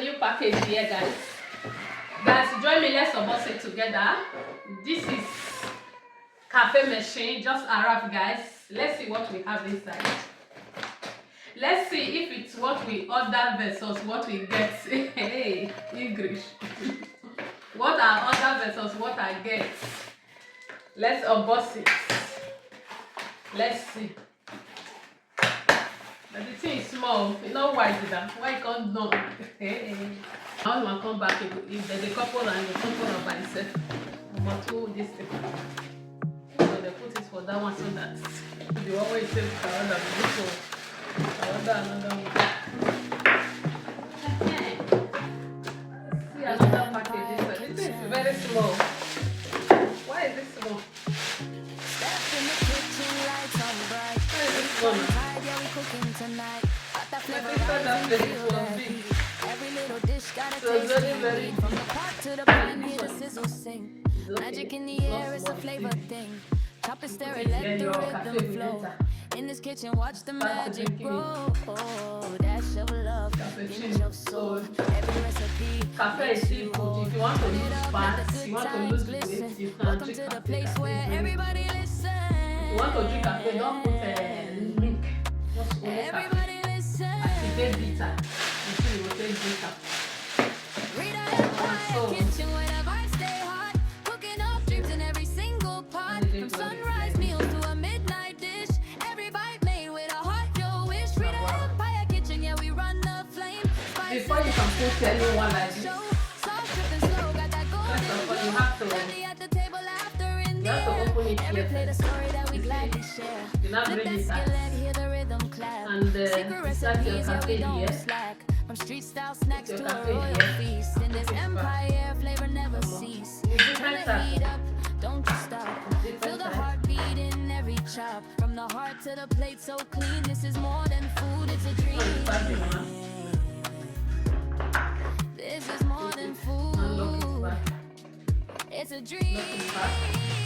new package here, guys. Guys, join me, let's unbox it together. This is cafe machine, just arrived, guys. Let's see what we have inside. Let's see if it's what we order versus what we get. Hey, English. What I order versus what I get. Let's unbox it. Let's see. But the thing is small. You know why is that? Why it can't know? Hey. Now when I come back, if there's a couple and the couple of by itself, but two this thing. So they put it for that one so that the one way says Canada will go for another one. See another package this one. This is very small. Why is this small? Why is this one? So it's very, very from the pot to the pan, hear the sizzle sing. Magic in the air, it's a flavor thing. Chop it, stir it, let the rhythm flow. In this kitchen, watch the magic grow. Oh, dash of love, pinch of soul. Every recipe. Cafe is simple. If you want to lose fat, you want to lose weight, you can Welcome drink to the cafe. place where everybody listen. If you want to drink cafe, don't put milk. Just only cafe. Everybody listen. Activate bitter. Until you will take bitter. Rita Empire kitchen where the vibes stay hot. Cooking up dreams in every single pot. From sunrise meals to a midnight dish. Every bite made with a heart your wish. Rita Empire kitchen, yeah, we run the flame. Before you can put anyone like this, Soft dripping slow, got that first of all, golden you have to Family at the table after in you have to open it Every plate a here. story that we gladly share. You now Flip bring that it out. skillet, hear the rhythm clap. And Secret start your recipes, yeah, we cafe don't here. slack. From street style snacks Your to a cafe royal here. feast. In this This is empire, flavor never cease. You Turn different the type. heat up, don't you stop. Feel Different the type. heartbeat in every chop. From the heart to the plate, so clean. This is more than food, it's a dream. Starting one. This is more than food. And lock it back. It's a dream. Lock it back.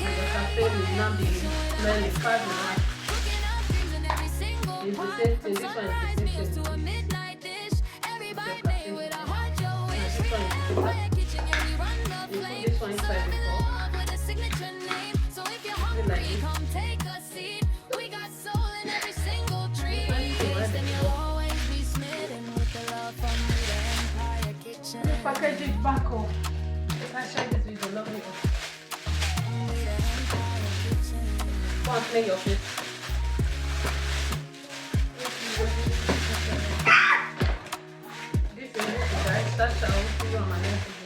And the cafe will now be smelling fast enough. Cooking up dreams in every single It's the pot. same thing. From This one sunrise is the meals same to a thing. midnight dish. Every bite cafe made with a heart your wish. This one is the Empire kitchen, yeah, we run the You flame. put this one inside Serving before. love with a signature name. So if you're like hungry, this. come take a seat. We got soul in every single tree. Thank you, Taste and Ed. you'll always be smitten with the love from the Empire kitchen. Package it back up. If I share this with the lovely of. The Empire kitchen. Go and play your face. This is it, guys. That's how I will see you on my next video.